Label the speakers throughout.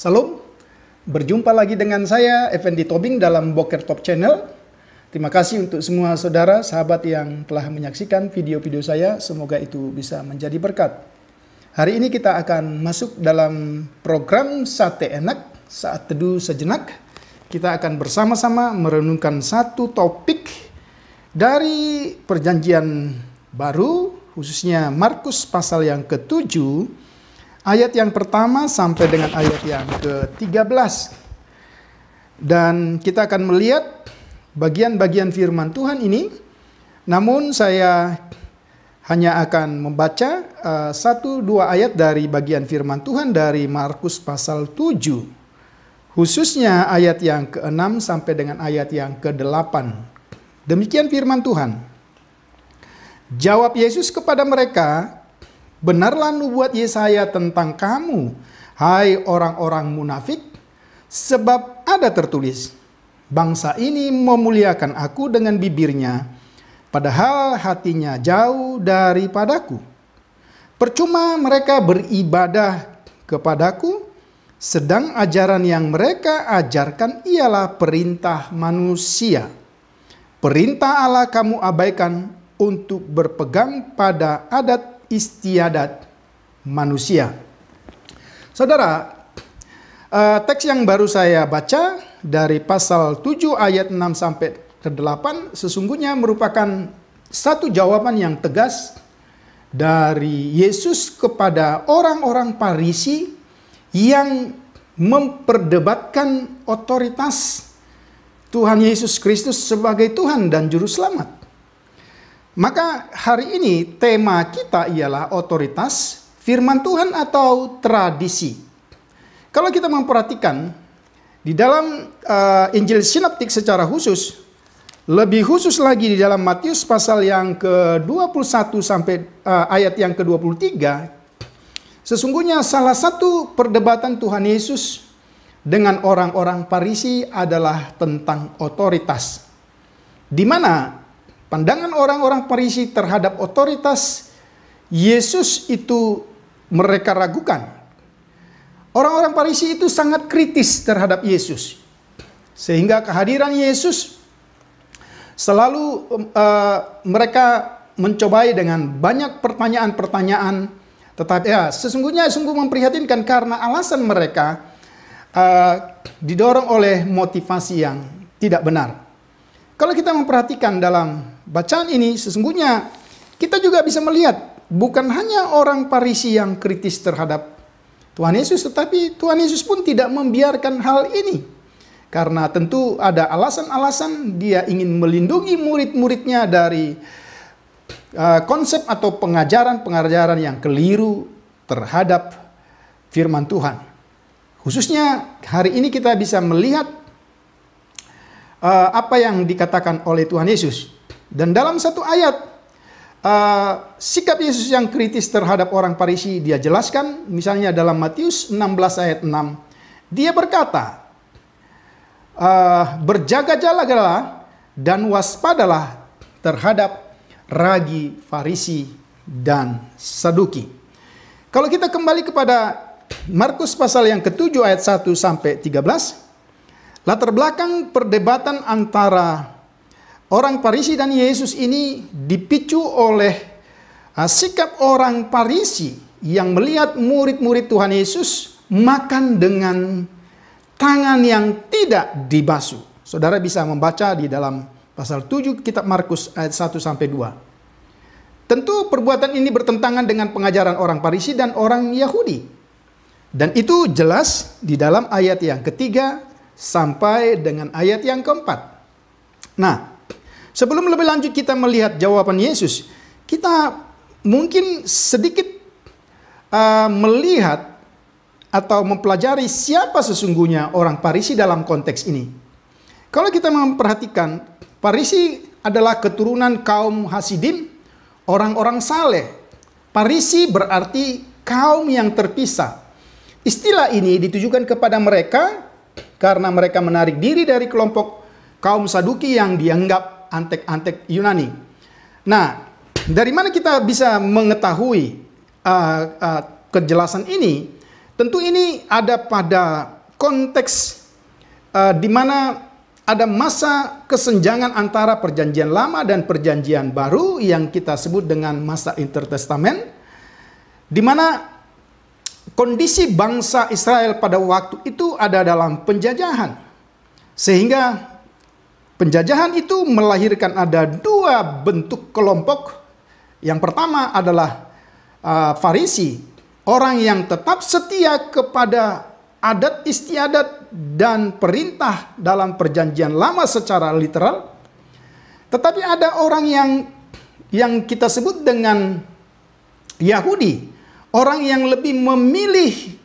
Speaker 1: Salam, berjumpa lagi dengan saya Effendi Tobing dalam Boker Top Channel. Terima kasih untuk semua saudara, sahabat yang telah menyaksikan video-video saya. Semoga itu bisa menjadi berkat. Hari ini kita akan masuk dalam program Sate Enak, Saat Teduh Sejenak. Kita akan bersama-sama merenungkan satu topik dari Perjanjian Baru, khususnya Markus pasal yang ke-7, ayat yang pertama sampai dengan ayat yang ke-13. Dan kita akan melihat bagian-bagian firman Tuhan ini. Namun saya hanya akan membaca 1-2 ayat dari bagian firman Tuhan dari Markus pasal 7. Khususnya ayat yang ke-6 sampai dengan ayat yang ke-8. Demikian firman Tuhan. Jawab Yesus kepada mereka, "Benarlah nubuat Yesaya tentang kamu, hai orang-orang munafik, sebab ada tertulis, bangsa ini memuliakan aku dengan bibirnya, padahal hatinya jauh daripadaku. Percuma mereka beribadah kepadaku, sedang ajaran yang mereka ajarkan ialah perintah manusia. Perintah Allah kamu abaikan untuk berpegang pada adat istiadat manusia." Saudara, teks yang baru saya baca dari pasal 7 ayat 6 sampai ke 8 sesungguhnya merupakan satu jawaban yang tegas dari Yesus kepada orang-orang Farisi yang memperdebatkan otoritas Tuhan Yesus Kristus sebagai Tuhan dan Juru Selamat. Maka hari ini tema kita ialah otoritas firman Tuhan atau tradisi. Kalau kita memperhatikan di dalam Injil Sinoptik secara khusus, lebih khusus lagi di dalam Matius pasal yang ke-21 sampai ayat yang ke-23, sesungguhnya salah satu perdebatan Tuhan Yesus dengan orang-orang Farisi adalah tentang otoritas. Di mana pandangan orang-orang Farisi terhadap otoritas Yesus itu mereka ragukan. Orang-orang Farisi itu sangat kritis terhadap Yesus. Sehingga kehadiran Yesus selalu mereka mencobai dengan banyak pertanyaan-pertanyaan. Tetapi ya sesungguhnya sungguh memprihatinkan karena alasan mereka didorong oleh motivasi yang tidak benar. Kalau kita memperhatikan dalam bacaan ini, sesungguhnya kita juga bisa melihat bukan hanya orang Farisi yang kritis terhadap Tuhan Yesus, tetapi Tuhan Yesus pun tidak membiarkan hal ini. Karena tentu ada alasan-alasan dia ingin melindungi murid-muridnya dari konsep atau pengajaran-pengajaran yang keliru terhadap firman Tuhan. Khususnya hari ini kita bisa melihat apa yang dikatakan oleh Tuhan Yesus. Dan dalam satu ayat, sikap Yesus yang kritis terhadap orang Farisi dia jelaskan. Misalnya dalam Matius 16 ayat 6, dia berkata, "Berjaga-jagalah dan waspadalah terhadap ragi Farisi dan Saduki." Kalau kita kembali kepada Markus pasal yang ke-7 ayat 1 sampai 13, latar belakang perdebatan antara orang Farisi dan Yesus ini dipicu oleh sikap orang Farisi yang melihat murid-murid Tuhan Yesus makan dengan tangan yang tidak dibasuh. Saudara bisa membaca di dalam Pasal 7 kitab Markus ayat 1 sampai 2. Tentu perbuatan ini bertentangan dengan pengajaran orang Farisi dan orang Yahudi. Dan itu jelas di dalam ayat yang ketiga sampai dengan ayat yang keempat. Nah, sebelum lebih lanjut kita melihat jawaban Yesus, kita mungkin sedikit melihat atau mempelajari siapa sesungguhnya orang Farisi dalam konteks ini. Kalau kita memperhatikan, Farisi adalah keturunan kaum Hasidim, orang-orang saleh. Farisi berarti kaum yang terpisah. Istilah ini ditujukan kepada mereka karena mereka menarik diri dari kelompok kaum Saduki yang dianggap antek-antek Yunani. Nah, dari mana kita bisa mengetahui kejelasan ini? Tentu ini ada pada konteks di mana ada masa kesenjangan antara perjanjian lama dan perjanjian baru yang kita sebut dengan masa intertestamen, di mana kondisi bangsa Israel pada waktu itu ada dalam penjajahan. Sehingga penjajahan itu melahirkan ada dua bentuk kelompok. Yang pertama adalah Farisi, orang yang tetap setia kepada adat istiadat dan perintah dalam perjanjian lama secara literal. Tetapi ada orang yang kita sebut dengan Yahudi, orang yang lebih memilih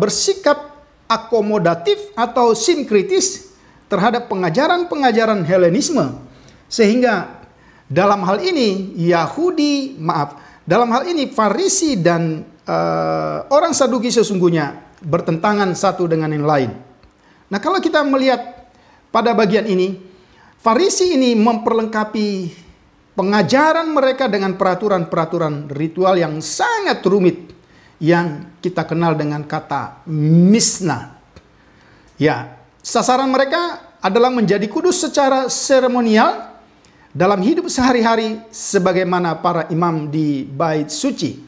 Speaker 1: bersikap akomodatif atau sinkritis terhadap pengajaran-pengajaran Helenisme. Sehingga dalam hal ini dalam hal ini Farisi dan orang Saduki sesungguhnya bertentangan satu dengan yang lain. Nah, kalau kita melihat pada bagian ini, Farisi ini memperlengkapi pengajaran mereka dengan peraturan-peraturan ritual yang sangat rumit yang kita kenal dengan kata Mishnah. Ya, sasaran mereka adalah menjadi kudus secara seremonial dalam hidup sehari-hari sebagaimana para imam di bait suci.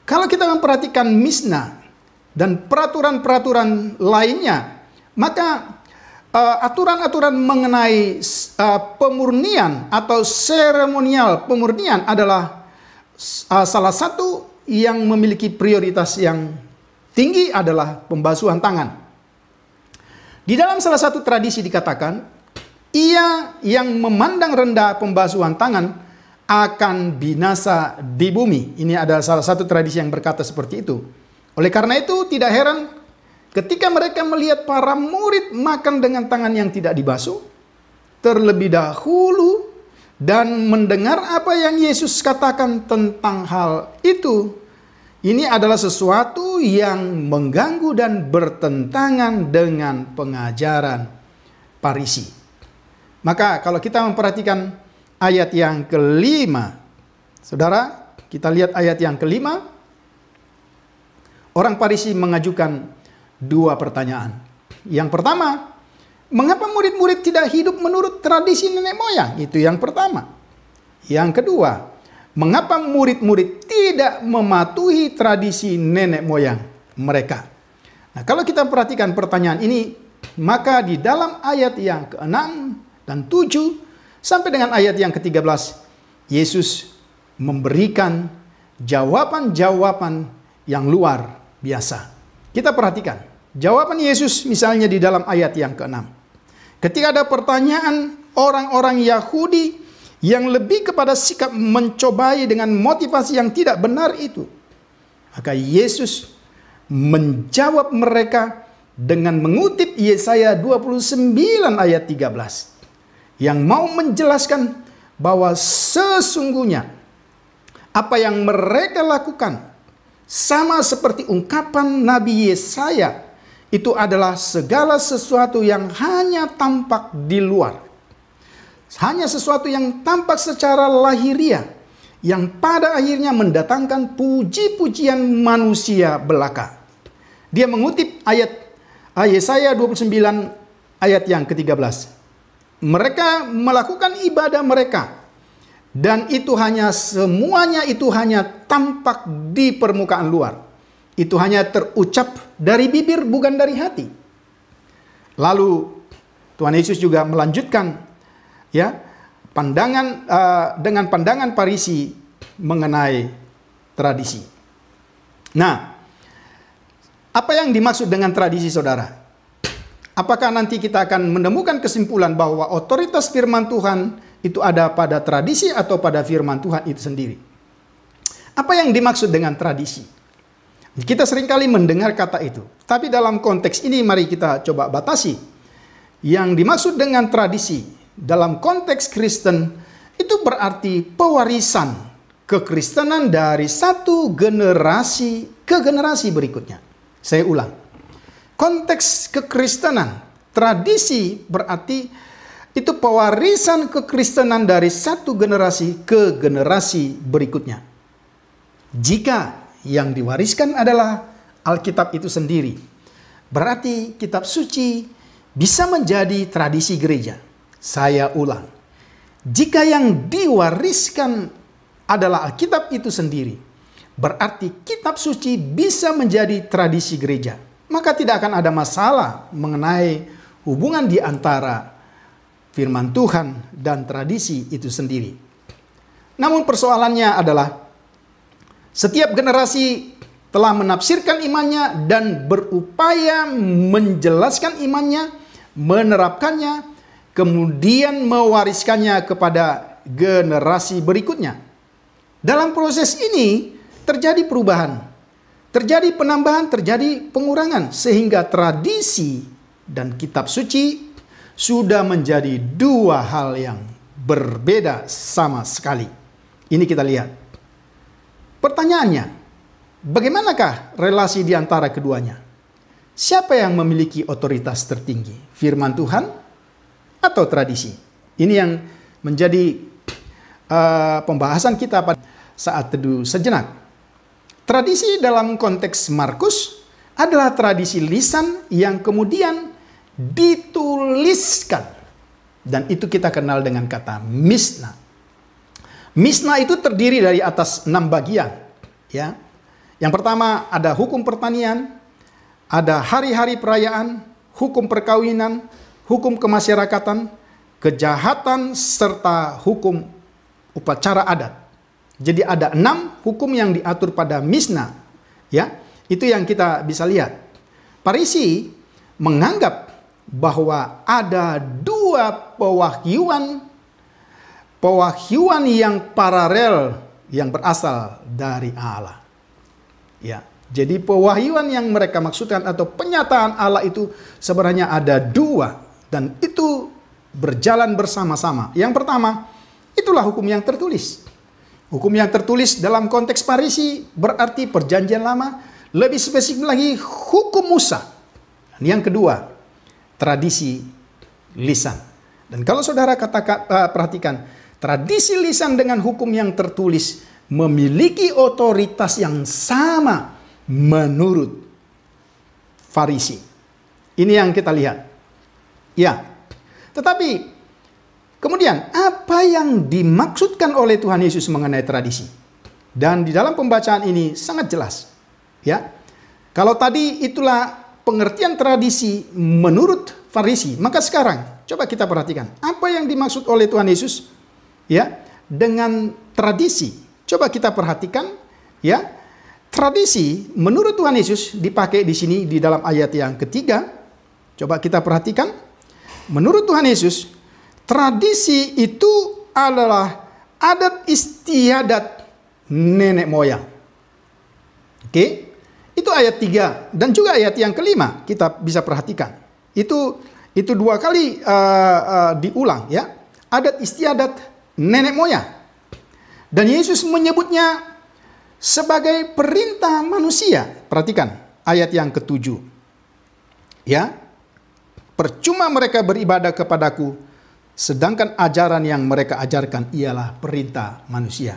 Speaker 1: Kalau kita memperhatikan Mishnah dan peraturan-peraturan lainnya, maka aturan-aturan mengenai pemurnian atau seremonial pemurnian adalah salah satu yang memiliki prioritas yang tinggi adalah pembasuhan tangan. Di dalam salah satu tradisi dikatakan, ia yang memandang rendah pembasuhan tangan akan binasa di bumi. Ini adalah salah satu tradisi yang berkata seperti itu. Oleh karena itu tidak heran ketika mereka melihat para murid makan dengan tangan yang tidak dibasuh terlebih dahulu dan mendengar apa yang Yesus katakan tentang hal itu, ini adalah sesuatu yang mengganggu dan bertentangan dengan pengajaran Farisi. Maka kalau kita memperhatikan ayat yang kelima, saudara, kita lihat ayat yang kelima. Orang Farisi mengajukan dua pertanyaan. Yang pertama, mengapa murid-murid tidak hidup menurut tradisi nenek moyang? Itu yang pertama. Yang kedua, mengapa murid-murid tidak mematuhi tradisi nenek moyang mereka? Nah, kalau kita perhatikan pertanyaan ini, maka di dalam ayat yang ke-6 dan 7 sampai dengan ayat yang ke-13, Yesus memberikan jawaban-jawaban yang luar biasa. Kita perhatikan jawaban Yesus misalnya di dalam ayat yang ke-6. Ketika ada pertanyaan orang-orang Yahudi yang lebih kepada sikap mencobai dengan motivasi yang tidak benar itu, maka Yesus menjawab mereka dengan mengutip Yesaya 29 ayat 13 yang mau menjelaskan bahwa sesungguhnya apa yang mereka lakukan sama seperti ungkapan Nabi Yesaya, itu adalah segala sesuatu yang hanya tampak di luar. Hanya sesuatu yang tampak secara lahiriah, yang pada akhirnya mendatangkan puji-pujian manusia belaka. Dia mengutip ayat Yesaya 29 ayat yang ke-13. Mereka melakukan ibadah mereka, dan semuanya itu hanya tampak di permukaan luar. Itu hanya terucap dari bibir, bukan dari hati. Lalu Tuhan Yesus juga melanjutkan ya, dengan pandangan Farisi mengenai tradisi. Nah, apa yang dimaksud dengan tradisi, saudara? Apakah nanti kita akan menemukan kesimpulan bahwa otoritas firman Tuhan itu ada pada tradisi atau pada firman Tuhan itu sendiri? Apa yang dimaksud dengan tradisi? Kita seringkali mendengar kata itu. Tapi dalam konteks ini mari kita coba batasi. Yang dimaksud dengan tradisi dalam konteks Kristen itu berarti pewarisan kekristenan dari satu generasi ke generasi berikutnya. Saya ulang. Konteks kekristenan, tradisi berarti itu pewarisan kekristenan dari satu generasi ke generasi berikutnya. Jika yang diwariskan adalah Alkitab itu sendiri, berarti kitab suci bisa menjadi tradisi gereja. Saya ulang. Jika yang diwariskan adalah Alkitab itu sendiri, berarti kitab suci bisa menjadi tradisi gereja. Maka tidak akan ada masalah mengenai hubungan di antara firman Tuhan dan tradisi itu sendiri. Namun persoalannya adalah setiap generasi telah menafsirkan imannya dan berupaya menjelaskan imannya, menerapkannya, kemudian mewariskannya kepada generasi berikutnya. Dalam proses ini terjadi perubahan. Terjadi penambahan, terjadi pengurangan. Sehingga tradisi dan kitab suci sudah menjadi dua hal yang berbeda sama sekali. Ini kita lihat. Pertanyaannya, bagaimanakah relasi di antara keduanya? Siapa yang memiliki otoritas tertinggi? Firman Tuhan atau tradisi? Ini yang menjadi pembahasan kita pada saat teduh sejenak. Tradisi dalam konteks Markus adalah tradisi lisan yang kemudian dituliskan. Dan itu kita kenal dengan kata Misna. Misna itu terdiri dari atas 6 bagian. Ya. Yang pertama ada hukum pertanian, ada hari-hari perayaan, hukum perkawinan, hukum kemasyarakatan, kejahatan, serta hukum upacara adat. Jadi ada 6 hukum yang diatur pada Misna. Ya, itu yang kita bisa lihat. Farisi menganggap bahwa ada 2 pewahyuan yang paralel yang berasal dari Allah. Ya, jadi pewahyuan yang mereka maksudkan atau penyataan Allah itu sebenarnya ada 2 dan itu berjalan bersama-sama. Yang pertama, itulah hukum yang tertulis. Hukum yang tertulis dalam konteks Farisi berarti perjanjian lama, lebih spesifik lagi hukum Musa. Dan yang kedua, tradisi lisan. Dan kalau saudara perhatikan, tradisi lisan dengan hukum yang tertulis memiliki otoritas yang sama menurut Farisi. Ini yang kita lihat. Ya, tetapi kemudian, apa yang dimaksudkan oleh Tuhan Yesus mengenai tradisi? Dan di dalam pembacaan ini sangat jelas. Ya, kalau tadi itulah pengertian tradisi menurut Farisi, maka sekarang coba kita perhatikan apa yang dimaksud oleh Tuhan Yesus ya dengan tradisi. Coba kita perhatikan ya, tradisi menurut Tuhan Yesus dipakai di sini di dalam ayat yang ketiga. Coba kita perhatikan, menurut Tuhan Yesus, tradisi itu adalah adat istiadat nenek moyang. Oke, itu ayat 3 dan juga ayat yang kelima kita bisa perhatikan. Itu 2 kali diulang ya. Adat istiadat nenek moyang. Dan Yesus menyebutnya sebagai perintah manusia. Perhatikan ayat yang ke-7. Ya. Percuma mereka beribadah kepadaku, sedangkan ajaran yang mereka ajarkan ialah perintah manusia.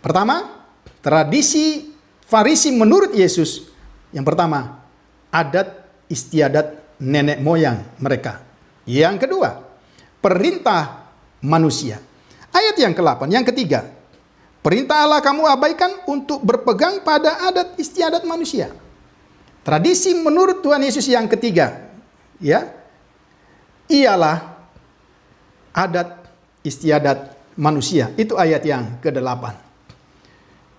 Speaker 1: Pertama, tradisi Farisi menurut Yesus. Yang pertama, adat istiadat nenek moyang mereka. Yang kedua, perintah manusia. Ayat yang ke-8, yang ketiga, perintah Allah kamu abaikan untuk berpegang pada adat istiadat manusia. Tradisi menurut Tuhan Yesus yang ketiga, ya, ialah adat istiadat manusia. Itu ayat yang ke-8.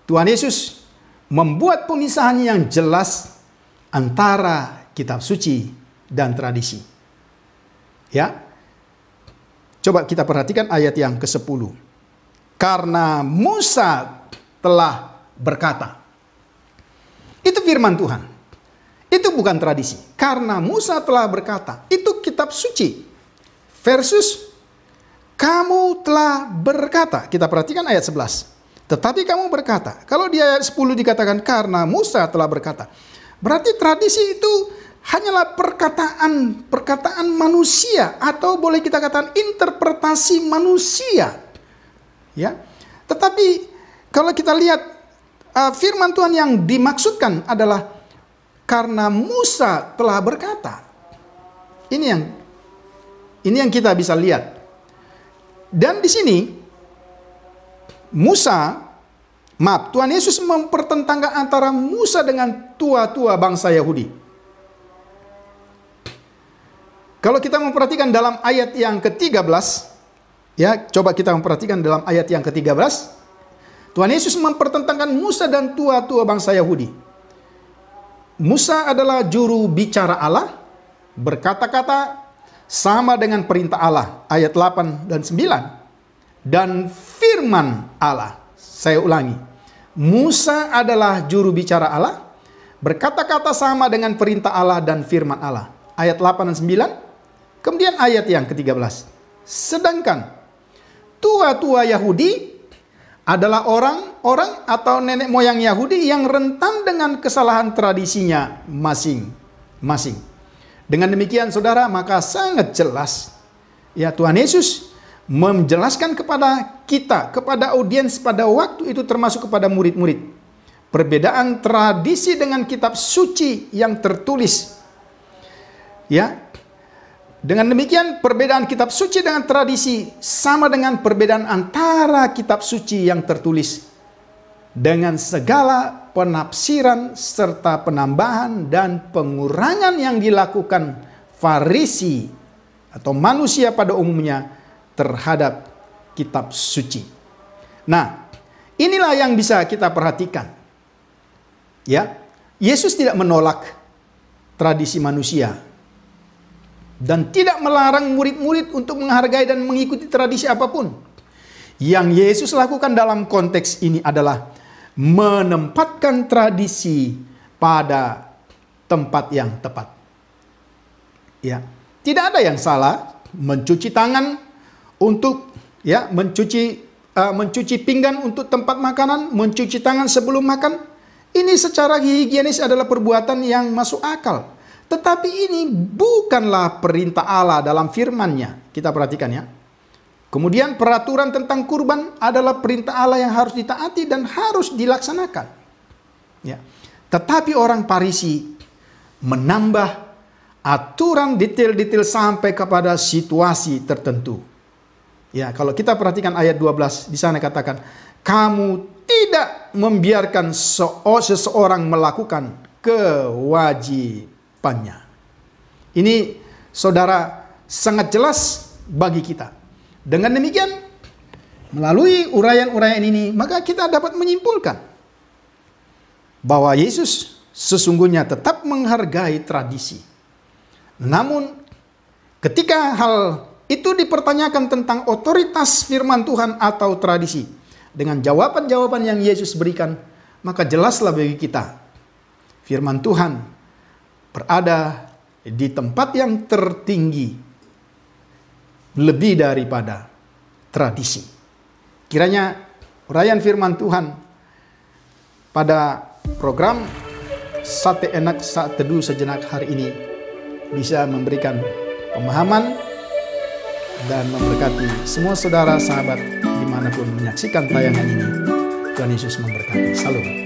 Speaker 1: Tuhan Yesus membuat pemisahan yang jelas antara kitab suci dan tradisi. Ya. Coba kita perhatikan ayat yang ke-10. Karena Musa telah berkata. Itu firman Tuhan. Itu bukan tradisi. Karena Musa telah berkata. Itu kitab suci. Versus kamu telah berkata. Kita perhatikan ayat 11. Tetapi kamu berkata. Kalau di ayat 10 dikatakan karena Musa telah berkata. Berarti tradisi itu hanyalah perkataan manusia. Atau boleh kita katakan interpretasi manusia. Ya. Tetapi kalau kita lihat firman Tuhan yang dimaksudkan adalah karena Musa telah berkata. Ini yang kita bisa lihat. Dan di sini Tuhan Yesus mempertentangkan antara Musa dengan tua-tua bangsa Yahudi. Kalau kita memperhatikan dalam ayat yang ke-13, ya, coba kita memperhatikan dalam ayat yang ke-13, Tuhan Yesus mempertentangkan Musa dan tua-tua bangsa Yahudi. Musa adalah juru bicara Allah, berkata-kata sama dengan perintah Allah, ayat 8 dan 9. Dan firman Allah. Saya ulangi. Musa adalah juru bicara Allah, berkata-kata sama dengan perintah Allah dan firman Allah. Ayat 8 dan 9. Kemudian ayat yang ke-13. Sedangkan tua-tua Yahudi adalah orang-orang atau nenek moyang Yahudi yang rentan dengan kesalahan tradisinya masing-masing. Dengan demikian saudara, maka sangat jelas ya Tuhan Yesus menjelaskan kepada kita, kepada audiens pada waktu itu termasuk kepada murid-murid. Perbedaan tradisi dengan kitab suci yang tertulis. Ya. Dengan demikian perbedaan kitab suci dengan tradisi sama dengan perbedaan antara kitab suci yang tertulis dengan segala penafsiran serta penambahan dan pengurangan yang dilakukan Farisi atau manusia pada umumnya terhadap kitab suci. Nah, inilah yang bisa kita perhatikan. Ya, Yesus tidak menolak tradisi manusia dan tidak melarang murid-murid untuk menghargai dan mengikuti tradisi apapun. Yang Yesus lakukan dalam konteks ini adalah menempatkan tradisi pada tempat yang tepat. Ya, tidak ada yang salah mencuci tangan untuk mencuci pinggan untuk tempat makanan, mencuci tangan sebelum makan. Ini secara higienis adalah perbuatan yang masuk akal. Tetapi ini bukanlah perintah Allah dalam firman-Nya. Kita perhatikan ya. Kemudian peraturan tentang kurban adalah perintah Allah yang harus ditaati dan harus dilaksanakan. Ya. Tetapi orang Farisi menambah aturan detail-detail sampai kepada situasi tertentu. Ya, kalau kita perhatikan ayat 12 di sana katakan, kamu tidak membiarkan seseorang melakukan kewajibannya. Ini saudara sangat jelas bagi kita. Dengan demikian, melalui uraian-uraian ini, maka kita dapat menyimpulkan bahwa Yesus sesungguhnya tetap menghargai tradisi. Namun, ketika hal itu dipertanyakan tentang otoritas firman Tuhan atau tradisi, dengan jawaban-jawaban yang Yesus berikan, maka jelaslah bagi kita, firman Tuhan berada di tempat yang tertinggi, lebih daripada tradisi. Kiranya uraian firman Tuhan pada program Sate Enak Saat Teduh Sejenak hari ini bisa memberikan pemahaman dan memberkati semua saudara sahabat dimanapun menyaksikan tayangan ini. Tuhan Yesus memberkati. Salam.